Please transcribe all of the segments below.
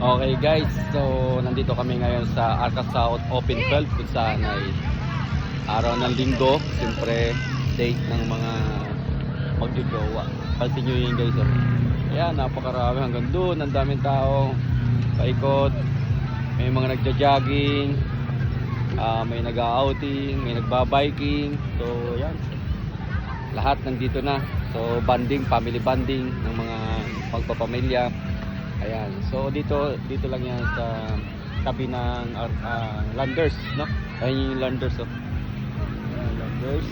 Okay guys, so nandito kami ngayon sa Arca South Open Field kung saan ay araw ng linggo. Siyempre date ng mga magjojowa. Pansin nyo yun guys. Ayan, napakarami hanggang doon. Ang daming tao paikot. May mga nagja-jogging, may nag-outing, may nagba-biking. So ayan, lahat nandito na. So banding, family banding ng mga pagpapamilya. Ayan, so dito lang yan sa tabi ng Landers, no? Ayun yung Landers, oh. Ayan, Landers.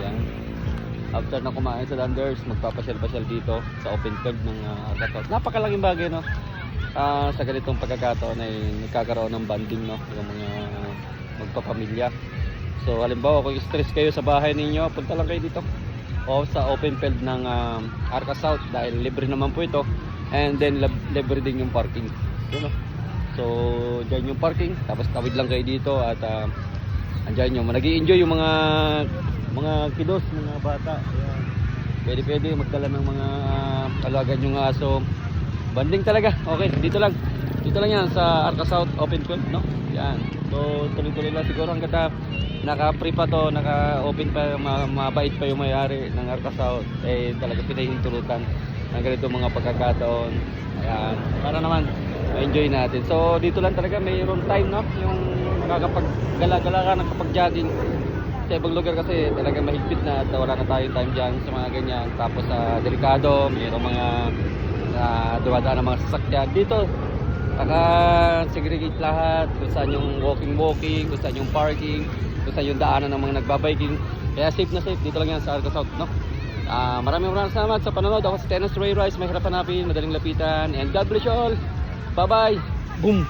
Ayan. After na kumain sa Landers, magpapasyal-pasyal dito sa open field ng Arca South. Napakalaking bagay, no? Sa ganitong pagkakataon ay nagkakaroon ng banding, no? Yung mga magpapamilya. So halimbawa kung stress kayo sa bahay ninyo, punta lang kayo dito o sa open field ng Arca South dahil libre naman po ito. And then libre din yung parking. Yun, no? So dyan yung parking, tapos tawid lang kayo dito at andyan yung nag-i-enjoy yung mga kiddos, mga bata. Ayan. Pwede magdala ng mga alagan yung aso. Banding talaga. Okay, dito lang yan sa Arca South Open Field, no? Yan. So tuloy-tuloy lang siguro hanggang naka-free pa to, naka-open pa, mabait pa yung may-ari ng Arca South. Eh talaga pinahintulutan ng ganito mga pagkakataon. Ayan, para naman ma-enjoy natin. So dito lang talaga mayroon time, no? Yung nakakapag-gala-gala ka, nakapag-jogging. Sa ibang lugar kasi talaga mahigpit na at wala na tayong time dyan sa mga ganyan. Tapos delikado, mayroong mga dumadaan ng mga sasakyan. Dito naka-segregate lahat kung saan yung walking, kung saan yung parking, kung saan yung daanan ng mga nagbabiking. Kaya safe na safe dito lang yan sa Arca South, no? Maraming salamat sa panonood. Ako si Tennis Ray Rice, mahirap hanapin, madaling lapitan, and God bless you all. Bye bye. Boom.